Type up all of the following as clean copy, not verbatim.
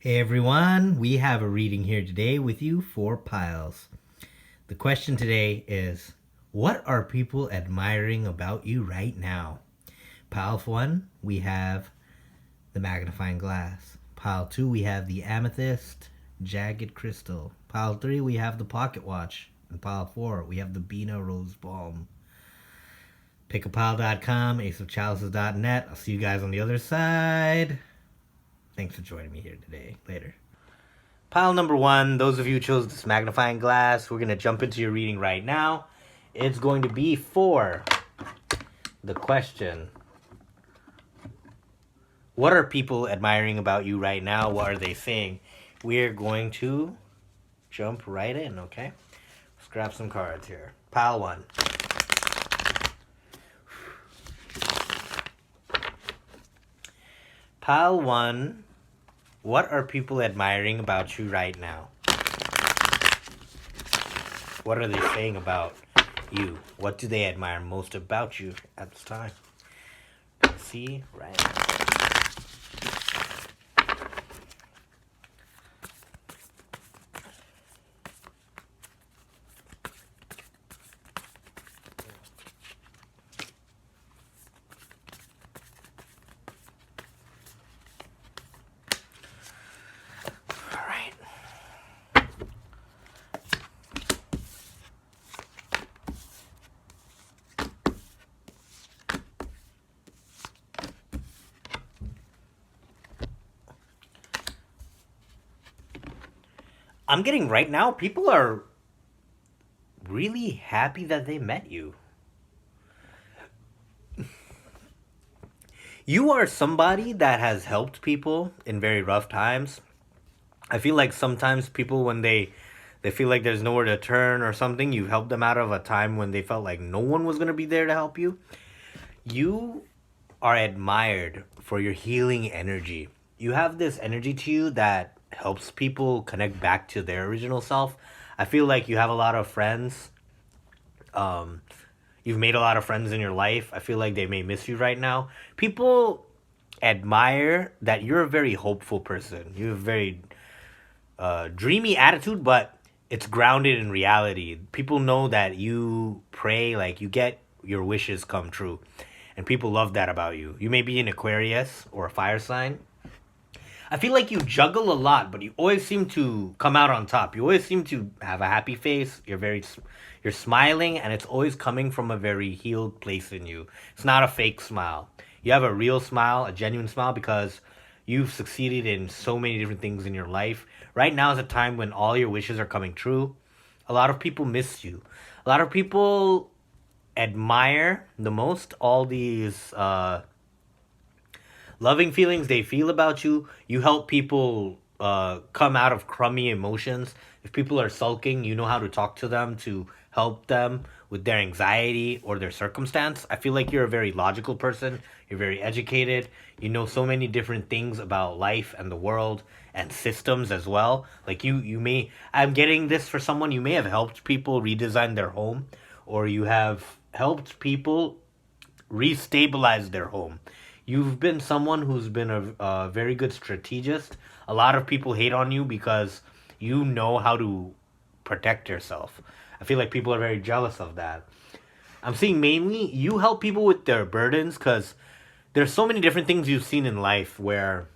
Hey everyone, we have a reading here today with you for piles. The question today is, what are people admiring about you right now? Pile 1, we have the magnifying glass. Pile 2, we have the amethyst jagged crystal. Pile 3, we have the pocket watch. And pile 4, we have the BINA rose balm. Pickapile.com, aceofchalices.net. I'll see you guys on the other side. Thanks for joining me here today. Later. Pile number 1, those of you who chose this magnifying glass, we're going to jump into your reading right now. It's going to be for the question, what are people admiring about you right now? What are they saying? We're going to jump right in, okay? Let's grab some cards here. Pile 1. Pile 1, what are people admiring about you right now? What are they saying about you? What do they admire most about you at this time? Let's see right now. I'm getting right now, people are really happy that they met you. You are somebody that has helped people in very rough times. I feel like sometimes people, when they feel like there's nowhere to turn or something, you've helped them out of a time when they felt like no one was going to be there to help you. You are admired for your healing energy. You have this energy to you that helps people connect back to their original self. I feel like you have a lot of friends. Um, you've made a lot of friends in your life. I feel like they may miss you right now. People admire that you're a very hopeful person. You have a very dreamy attitude, but it's grounded in reality. People know that you pray, like you get your wishes come true. And people love that about you. You may be an Aquarius or a fire sign. I feel like you juggle a lot, but you always seem to come out on top. You always seem to have a happy face. You're smiling, and it's always coming from a very healed place in you. It's not a fake smile. You have a real smile, a genuine smile, because you've succeeded in so many different things in your life. Right now is a time when all your wishes are coming true. A lot of people miss you. A lot of people admire the most all these loving feelings they feel about you. You help people come out of crummy emotions. If people are sulking, you know how to talk to them to help them with their anxiety or their circumstance. I feel like you're a very logical person. You're very educated. You know so many different things about life and the world and systems as well. Like you may, I'm getting this for someone, you may have helped people redesign their home, or you have helped people restabilize their home. You've been someone who's been a very good strategist. A lot of people hate on you because you know how to protect yourself. I feel like people are very jealous of that. I'm seeing mainly you help people with their burdens because there's so many different things you've seen in life where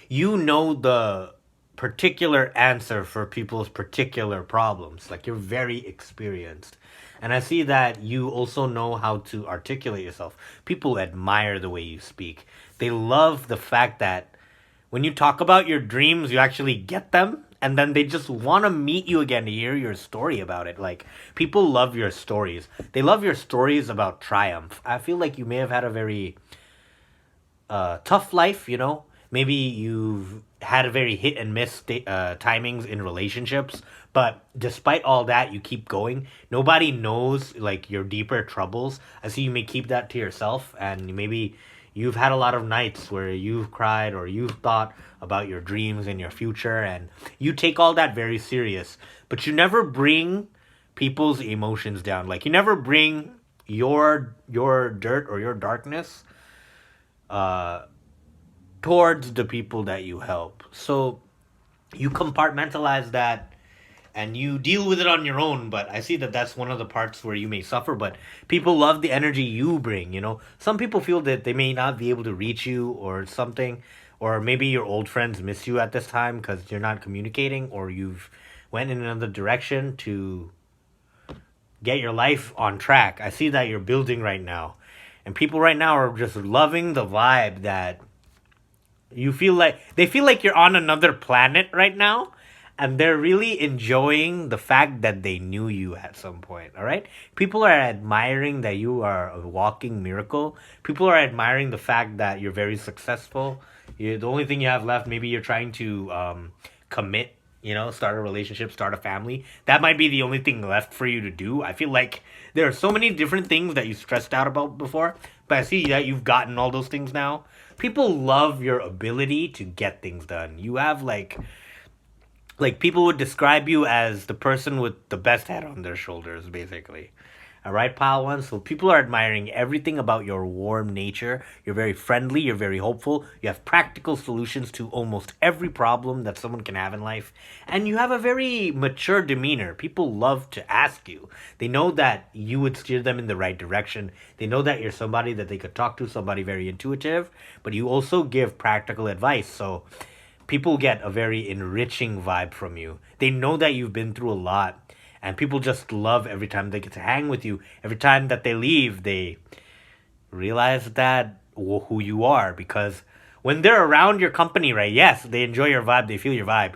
you know the particular answer for people's particular problems. Like you're very experienced. And I see that you also know how to articulate yourself. People admire the way you speak. They love the fact that when you talk about your dreams, you actually get them. And then they just want to meet you again to hear your story about it. Like, people love your stories. They love your stories about triumph. I feel like you may have had a very tough life, you know. Maybe you've had a very hit and miss timings in relationships, but despite all that, you keep going. Nobody knows like your deeper troubles. I see you may keep that to yourself, and maybe you've had a lot of nights where you've cried or you've thought about your dreams and your future, and you take all that very serious. But you never bring people's emotions down. Like you never bring your dirt or your darkness towards the people that you help. So you compartmentalize that and you deal with it on your own. But I see that that's one of the parts where you may suffer. But people love the energy you bring. Some people feel that they may not be able to reach you or something, or maybe your old friends miss you at this time because you're not communicating, or you've went in another direction to get your life on track. I see that you're building right now, and people right now are just loving the vibe that you feel like they feel like you're on another planet right now, and they're really enjoying the fact that they knew you at some point. All right, people are admiring that you are a walking miracle. People are admiring the fact that you're very successful. The only thing you have left, maybe you're trying to commit. Start a relationship, start a family. That might be the only thing left for you to do. I feel like there are so many different things that you stressed out about before, but I see that you've gotten all those things now. People love your ability to get things done. You have like people would describe you as the person with the best head on their shoulders, basically. All right, pile one. So people are admiring everything about your warm nature. You're very friendly. You're very hopeful. You have practical solutions to almost every problem that someone can have in life, and you have a very mature demeanor. People love to ask you. They know that you would steer them in the right direction. They know that you're somebody that they could talk to, somebody very intuitive, but you also give practical advice. So people get a very enriching vibe from you. They know that you've been through a lot, and people just love every time they get to hang with you. Every time that they leave, they realize that who you are, because when they're around your company, right? Yes, they enjoy your vibe, they feel your vibe,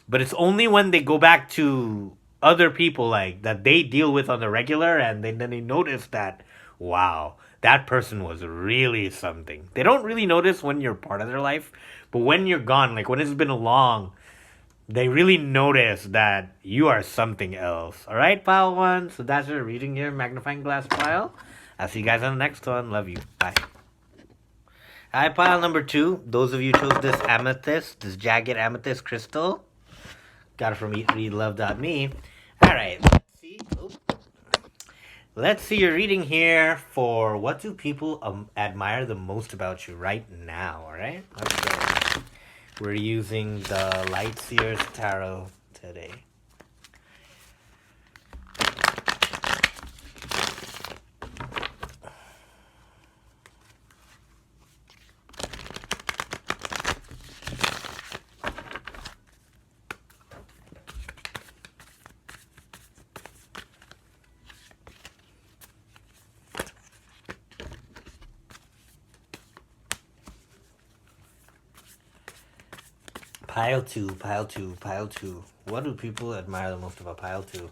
but it's only when they go back to other people like that they deal with on the regular, and then they notice that, wow, that person was really something. They don't really notice when you're part of their life, but when you're gone, like when it's been long, they really notice that you are something else. All right, pile one. So that's your reading here, magnifying glass pile. I'll see you guys on the next one. Love you. Bye. Hi, pile number two. Those of you who chose this amethyst, this jagged amethyst crystal, got it from eatreadlove.me. All right, let's see. Let's see your reading here for what do people admire the most about you right now. All right, let's go. We're using the Light Seers Tarot today. Pile two, pile two, pile two. What do people admire the most about pile two?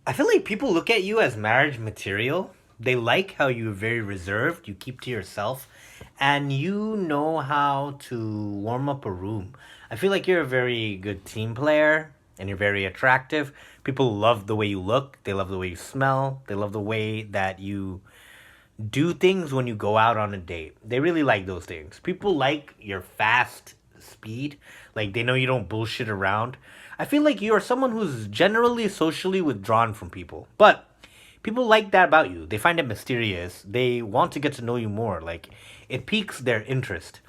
I feel like people look at you as marriage material. They like how you're very reserved, you keep to yourself, and you know how to warm up a room. I feel like you're a very good team player and you're very attractive. People love the way you look, they love the way you smell, they love the way that you do things when you go out on a date. They really like those things. People like your fast speed. Like they know you don't bullshit around. I feel like you are someone who's generally socially withdrawn from people. But people like that about you. They find it mysterious. They want to get to know you more. Like it piques their interest.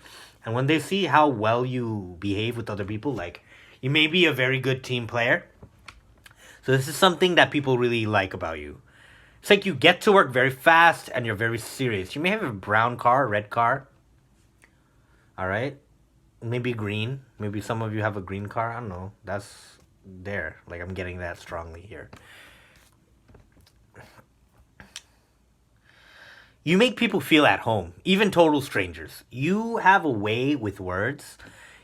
And when they see how well you behave with other people, like you may be a very good team player. So this is something that people really like about you. It's like you get to work very fast and you're very serious. You may have a brown car, red car. All right. Maybe green. Maybe some of you have a green car. I don't know. That's there. Like I'm getting that strongly here. You make people feel at home, even total strangers. You have a way with words.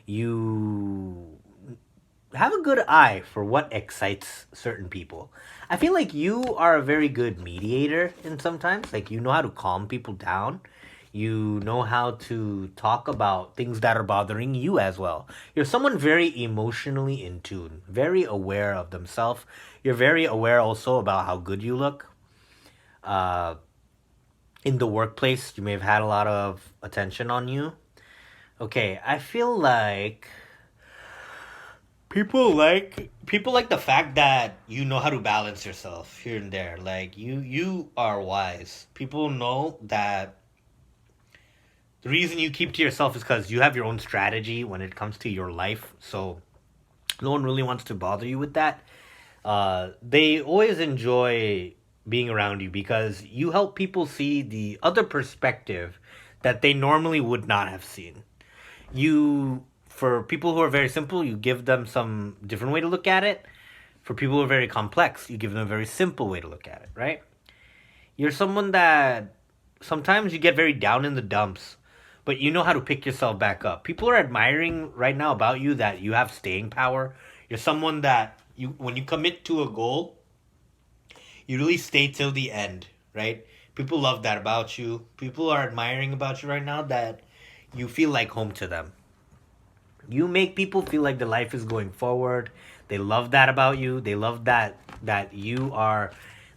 You have a good eye for what excites certain people. I feel like you are a very good mediator in sometimes. Like you know how to calm people down. You know how to talk about things that are bothering you as well. You're someone very emotionally in tune, very aware of themselves. You're very aware also about how good you look. Uh, in the workplace, you may have had a lot of attention on you. Okay, I feel like people like the fact that you know how to balance yourself here and there. Like you are wise. People know that the reason you keep to yourself is because you have your own strategy when it comes to your life. So no one really wants to bother you with that. They always enjoy being around you because you help people see the other perspective that they normally would not have seen. You, for people who are very simple, you give them some different way to look at it. For people who are very complex, you give them a very simple way to look at it, right? You're someone that sometimes you get very down in the dumps, but you know how to pick yourself back up. People are admiring right now about you that you have staying power. You're someone that you when you commit to a goal, you really stay till the end, right? People love that about you. People are admiring about you right now that you feel like home to them. You make people feel like their life is going forward. They love that about you. They love that you are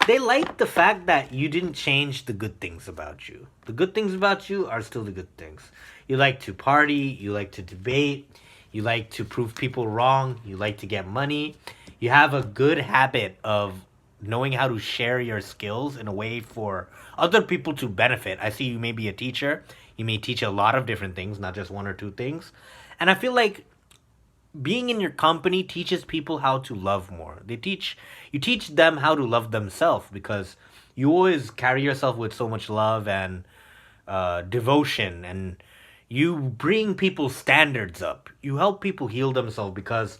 they like the fact that you didn't change the good things about you. The good things about you are still the good things. You like to party, you like to debate, you like to prove people wrong, you like to get money. You have a good habit of knowing how to share your skills in a way for other people to benefit. I see you may be a teacher. You may teach a lot of different things, not just one or two things. And I feel like being in your company teaches people how to love more. You teach them how to love themselves because you always carry yourself with so much love and devotion, and you bring people's standards up. You help people heal themselves because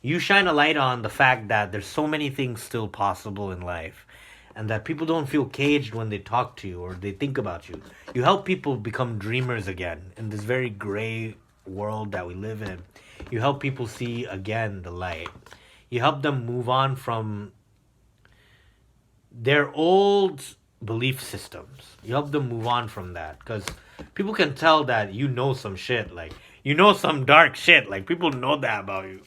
you shine a light on the fact that there's so many things still possible in life and that people don't feel caged when they talk to you or they think about you. You help people become dreamers again in this very gray world that we live in. You help people see again the light. You help them move on from their old belief systems. You help them move on from that because people can tell that you know some shit. Like, you know some dark shit. Like, people know that about you.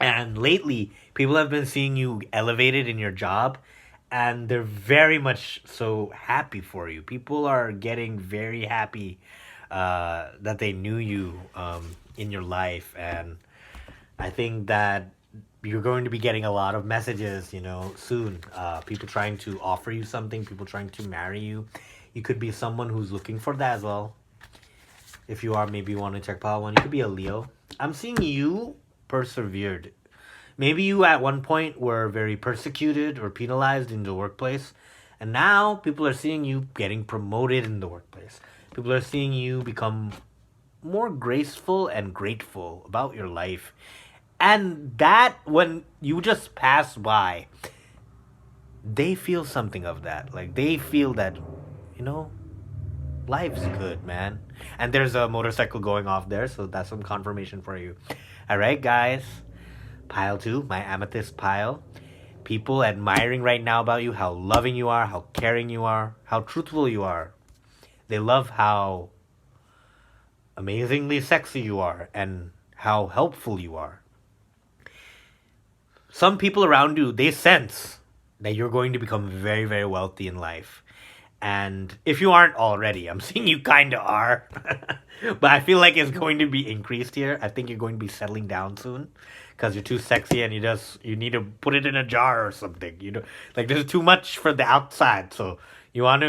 And lately, people have been seeing you elevated in your job, and they're very much so happy for you. People are getting very happy that they knew you in your life, and I think that you're going to be getting a lot of messages, soon. People trying to offer you something, people trying to marry you. You could be someone who's looking for that as well. If you are, maybe you want to check pile one. You could be a Leo. I'm seeing you persevered. Maybe you at one point were very persecuted or penalized in the workplace, and now people are seeing you getting promoted in the workplace. People are seeing you become more graceful and grateful about your life. And that, when you just pass by, they feel something of that. Like, they feel that, you know, life's good, man. And there's a motorcycle going off there, so that's some confirmation for you. All right, guys. Pile two, my amethyst pile. People admiring right now about you, how loving you are, how caring you are, how truthful you are. They love how amazingly sexy you are and how helpful you are. Some people around you, they sense that you're going to become very, very wealthy in life. And if you aren't already, I'm seeing you kind of are. But I feel like it's going to be increased here. I think you're going to be settling down soon because you're too sexy and you need to put it in a jar or something. Like, there's too much for the outside. So you want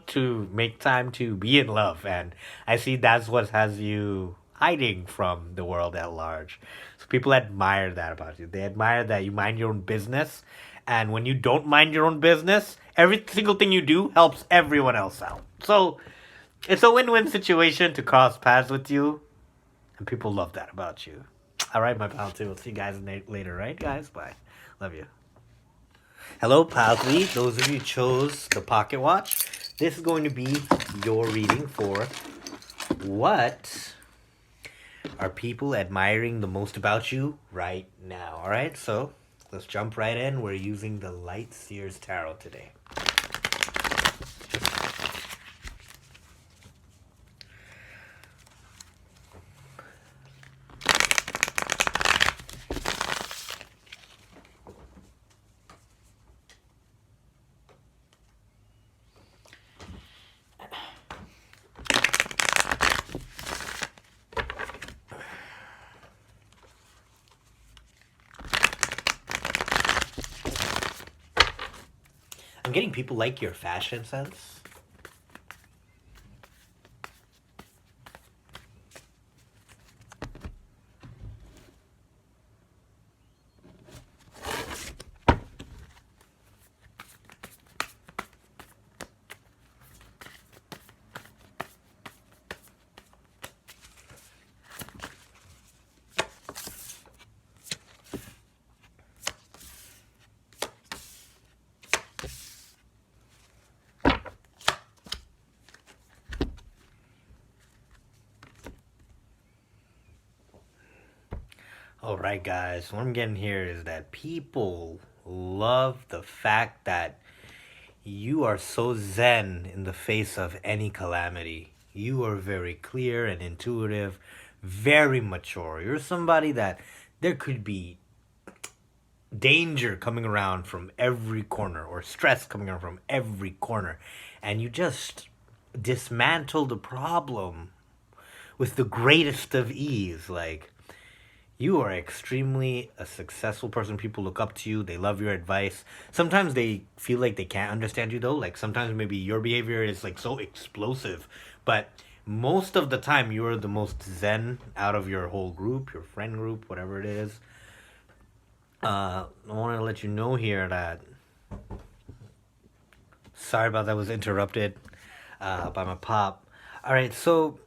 to make time to be in love, and I see that's what has you hiding from the world at large. So people admire that about you. They admire that you mind your own business, and when you don't mind your own business, every single thing you do helps everyone else out. So it's a win-win situation to cross paths with you, and people love that about you. All right, my pal two. We'll see you guys later, right, guys? Bye. Love you. Hello, pal three. Those of you who chose the pocket watch, this is going to be your reading for what are people admiring the most about you right now. All right, so let's jump right in. We're using the Light Seers Tarot today. getting people like your fashion sense. All right, guys. What I'm getting here is that people love the fact that you are so zen in the face of any calamity. You are very clear and intuitive, very mature. You're somebody that there could be danger coming around from every corner or stress coming around from every corner, and you just dismantle the problem with the greatest of ease. Like, you are extremely a successful person. People look up to you. They love your advice. Sometimes they feel like they can't understand you though. Like sometimes maybe your behavior is like so explosive, but most of the time you're the most zen out of your whole group, your friend group, whatever it is. I want to let you know here that sorry about that, was interrupted by my pop. All right, so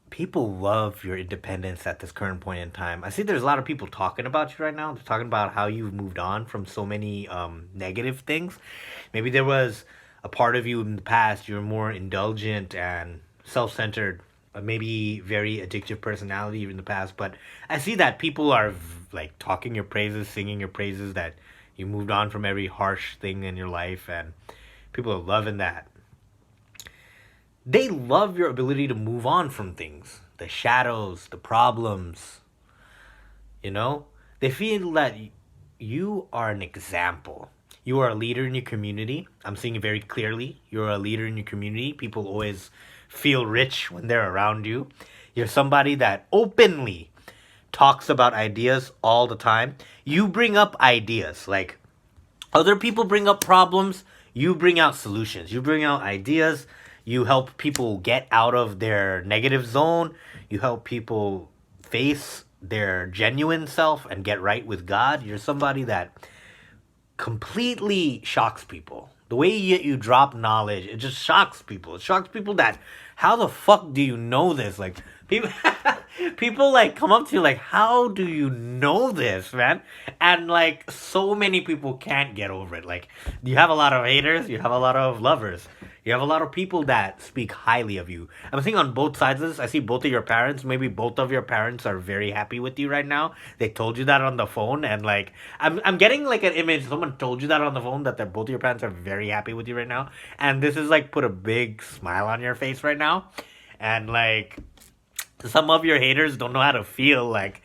people love your independence at this current point in time. I see there's a lot of people talking about you right now. They're talking about how you've moved on from so many negative things. Maybe there was a part of you in the past, you were more indulgent and self-centered, maybe very addictive personality in the past. But I see that people are like talking your praises, singing your praises, that you moved on from every harsh thing in your life, and people are loving that. They love your ability to move on from things, the shadows, the problems. You know, they feel that you are an example. You are a leader in your community. I'm seeing it very clearly. You're a leader in your community. People always feel rich when they're around you. You're somebody that openly talks about ideas all the time. You bring up ideas. Like other people bring up problems, you bring out solutions. You bring out ideas. You help people get out of their negative zone. You help people face their genuine self and get right with God. You're somebody that completely shocks people. The way you drop knowledge, it just shocks people. It shocks people that how the fuck do you know this? Like people people like come up to you like, how do you know this, man? And like so many people can't get over it. Like you have a lot of haters, you have a lot of lovers. You have a lot of people that speak highly of you. I'm seeing on both sides of this. I see both of your parents. Maybe both of your parents are very happy with you right now. They told you that on the phone, and like I'm getting like an image. Someone told you that on the phone that both of your parents are very happy with you right now, and this is like put a big smile on your face right now, and like some of your haters don't know how to feel. Like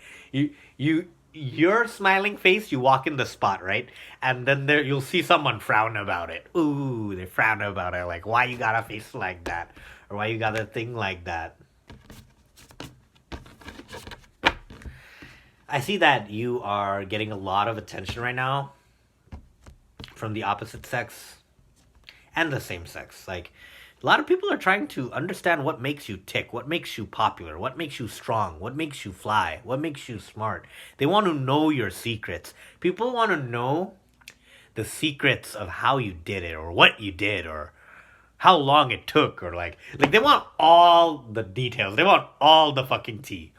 your smiling face, you walk in the spot, right? And then there you'll see someone frown about it. Ooh, they frown about it. Like, why you got a face like that? Or why you got a thing like that? I see that you are getting a lot of attention right now from the opposite sex and the same sex. Like, a lot of people are trying to understand what makes you tick, what makes you popular, what makes you strong, what makes you fly, what makes you smart. They want to know your secrets. People want to know the secrets of how you did it, or what you did, or how long it took, or like they want all the details. They want all the fucking tea.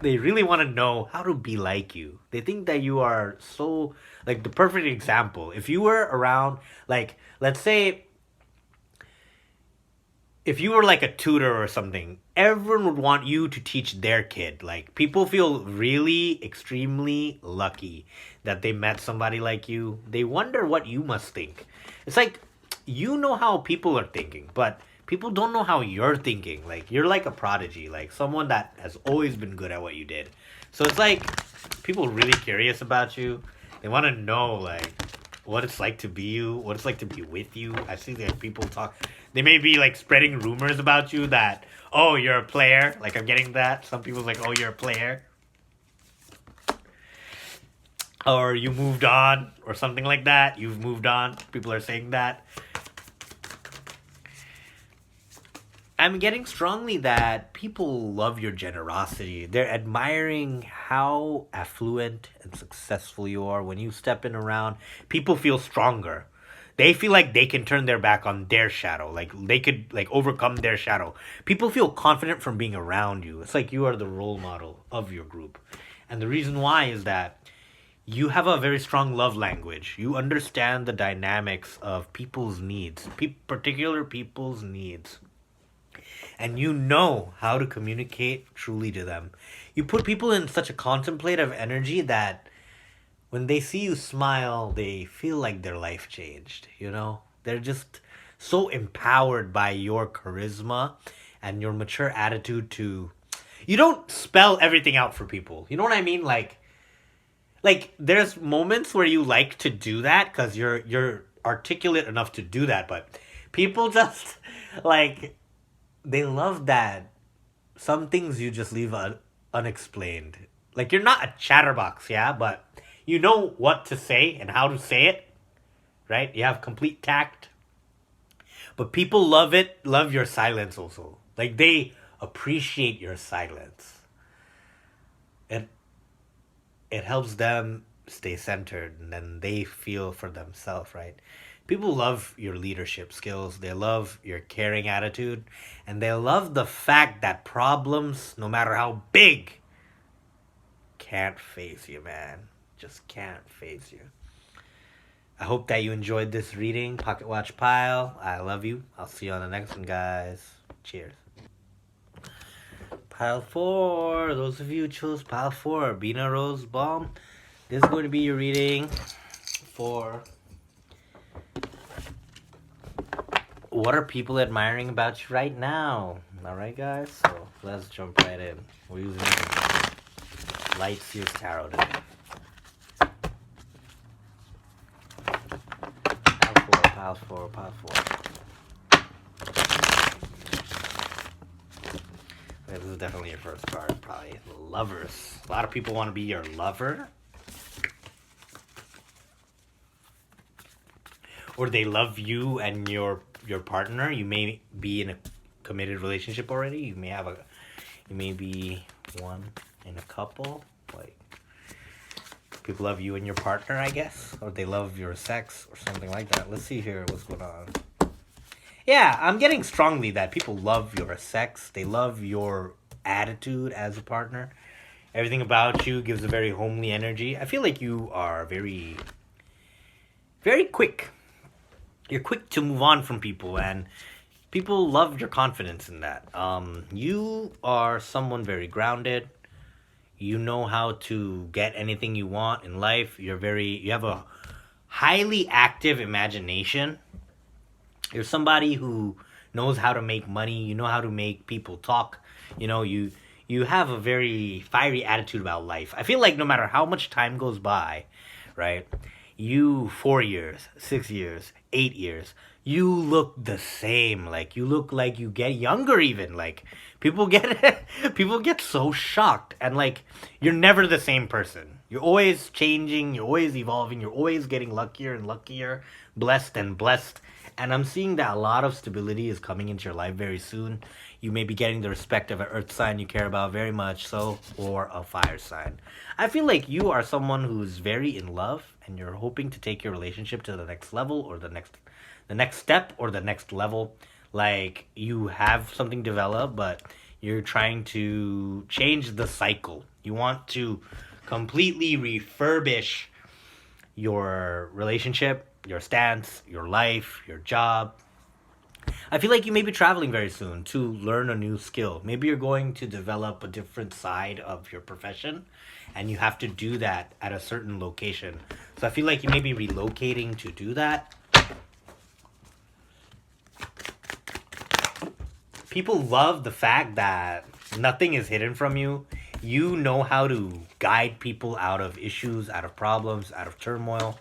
They really want to know how to be like you. They think that you are so like the perfect example. If you were around, like, let's say if you were like a tutor or something, everyone would want you to teach their kid. Like people feel really extremely lucky that they met somebody like you. They wonder what you must think. It's like you know how people are thinking, but people don't know how you're thinking. Like you're like a prodigy, like someone that has always been good at what you did. So it's like people are really curious about you. They want to know like what it's like to be you, what it's like to be with you. I see that people talk. They may be like spreading rumors about you that, oh, you're a player. Like I'm getting that. Some people's like, oh, you're a player. or you moved on or something like that. You've moved on. People are saying that. I'm getting strongly that people love your generosity. They're admiring how affluent and successful you are. When you step in around, people feel stronger. They feel like they can turn their back on their shadow. Like they could like overcome their shadow. People feel confident from being around you. It's like you are the role model of your group. And the reason why is that you have a very strong love language. You understand the dynamics of people's needs, particular people's needs, and you know how to communicate truly to them. You put people in such a contemplative energy that when they see you smile, they feel like their life changed, you know? They're just so empowered by your charisma and your mature attitude to you don't spell everything out for people. You know what I mean? Like there's moments where you like to do that cuz you're articulate enough to do that, but people just like they love that some things you just leave unexplained. Like you're not a chatterbox, yeah, but you know what to say and how to say it, right? You have complete tact. But people love your silence also. Like they appreciate your silence. And it helps them stay centered and then they feel for themselves, right? People love your leadership skills, they love your caring attitude, and they love the fact that problems, no matter how big, can't phase you, man. Just can't phase you. I hope that you enjoyed this reading, Pocket Watch Pile. I love you. I'll see you on the next one, guys. Cheers. Pile 4. Those of you who chose Pile 4, BINA Rose BALM. This is going to be your reading for what are people admiring about you right now. Alright, guys? So let's jump right in. We're using Light Sears Tarot today. Pile 4. Okay, this is definitely your first card, probably. Lovers. A lot of people want to be your lover. Or they love you and your partner. You may be in a committed relationship already. You may be one in a couple. Like people love you and your partner, I guess, or they love your sex or something like that. Let's see here what's going on. Yeah, I'm getting strongly that people love your sex. They love your attitude as a partner. Everything about you gives a very homely energy. I feel like you are very, very quick. You're quick to move on from people, and people love your confidence in that. You are someone very grounded. You know how to get anything you want in life. You have a highly active imagination. You're somebody who knows how to make money. You know how to make people talk. You know, you have a very fiery attitude about life. I feel like no matter how much time goes by, right? 4 years, 6 years, 8 years, you look the same. Like you look like you get younger even. Like people get so shocked, and like you're never the same person. You're always changing, you're always evolving, you're always getting luckier and luckier, blessed and blessed. And I'm seeing that a lot of stability is coming into your life very soon. You may be getting the respect of an earth sign you care about very much so, or a fire sign. I feel like you are someone who's very in love and you're hoping to take your relationship to the next level or the next step or the next level. Like you have something developed, but you're trying to change the cycle. You want to completely refurbish your relationship, your stance, your life, your job. I feel like you may be traveling very soon to learn a new skill. Maybe you're going to develop a different side of your profession, and you have to do that at a certain location. So I feel like you may be relocating to do that. People love the fact that nothing is hidden from you. You know how to guide people out of issues, out of problems, out of turmoil,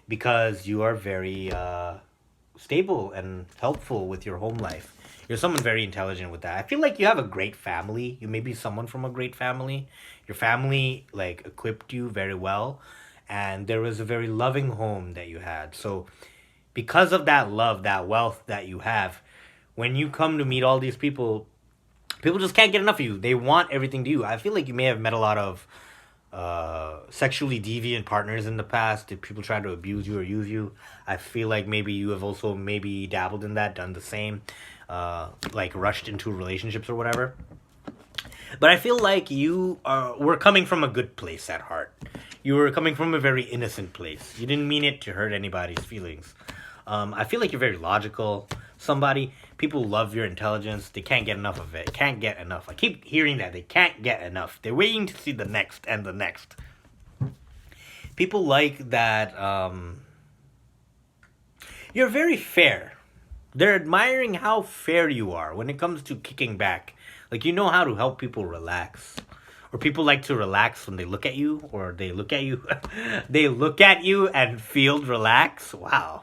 because you are very stable and helpful with your home life. You're someone very intelligent with that. I feel like you have a great family. You may be someone from a great family. Your family like equipped you very well, and there was a very loving home that you had. So because of that love, that wealth that you have, when you come to meet all these people, people just can't get enough of you. They want everything to you. I feel like you may have met a lot of sexually deviant partners in the past. Did people try to abuse you or use you? I feel like maybe you have also maybe dabbled in that, done the same, like rushed into relationships or whatever. But I feel like were coming from a good place at heart. You were coming from a very innocent place. You didn't mean it to hurt anybody's feelings. I feel like you're very logical. People love your intelligence. They can't get enough of it. Can't get enough. I keep hearing that. They can't get enough. They're waiting to see the next and the next. People like that. You're very fair. They're admiring how fair you are when it comes to kicking back. Like, you know how to help people relax. Or people like to relax when they look at you, or they look at you. They look at you and feel relaxed. Wow.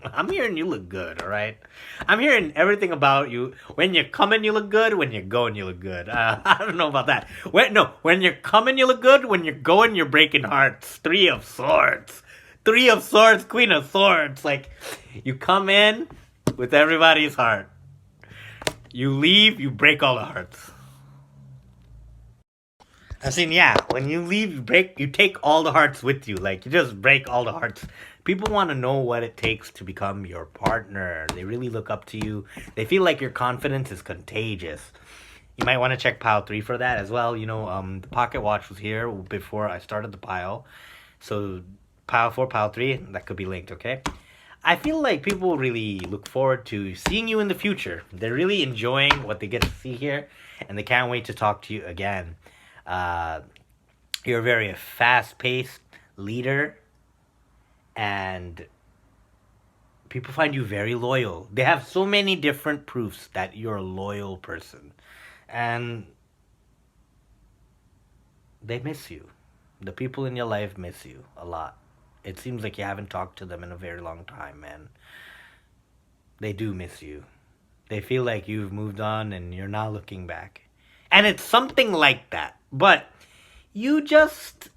I'm hearing you look good, all right? I'm hearing everything about you. When you're coming, you look good. When you're going, you look good. I don't know about that. When you're coming, you look good. When you're going, you're breaking hearts. 3 of Swords. 3 of Swords, Queen of Swords. Like, you come in with everybody's heart. You leave, you break all the hearts. I mean, yeah, when you leave, you take all the hearts with you. Like, you just break all the hearts. People want to know what it takes to become your partner. They really look up to you. They feel like your confidence is contagious. You might want to check pile 3 for that as well. The pocket watch was here before I started the pile. So, pile 4, pile 3, that could be linked, okay? I feel like people really look forward to seeing you in the future. They're really enjoying what they get to see here, and they can't wait to talk to you again. You're a very fast-paced leader, and people find you very loyal. They have so many different proofs that you're a loyal person, and they miss you. The people in your life miss you a lot. It seems like you haven't talked to them in a very long time, man. They do miss you. They feel like you've moved on and you're not looking back. And it's something like that. But you just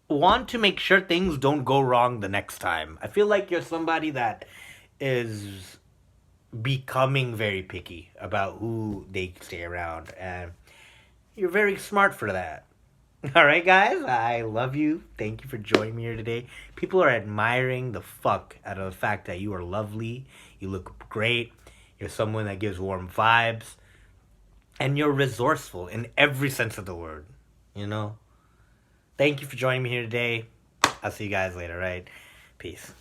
want to make sure things don't go wrong the next time. I feel like you're somebody that is becoming very picky about who they stay around. And you're very smart for that. All right, guys, I love you. Thank you for joining me here today. People are admiring the fuck out of the fact that you are lovely. You look great. You're someone that gives warm vibes. And you're resourceful in every sense of the word. Thank you for joining me here today. I'll see you guys later, right? Peace.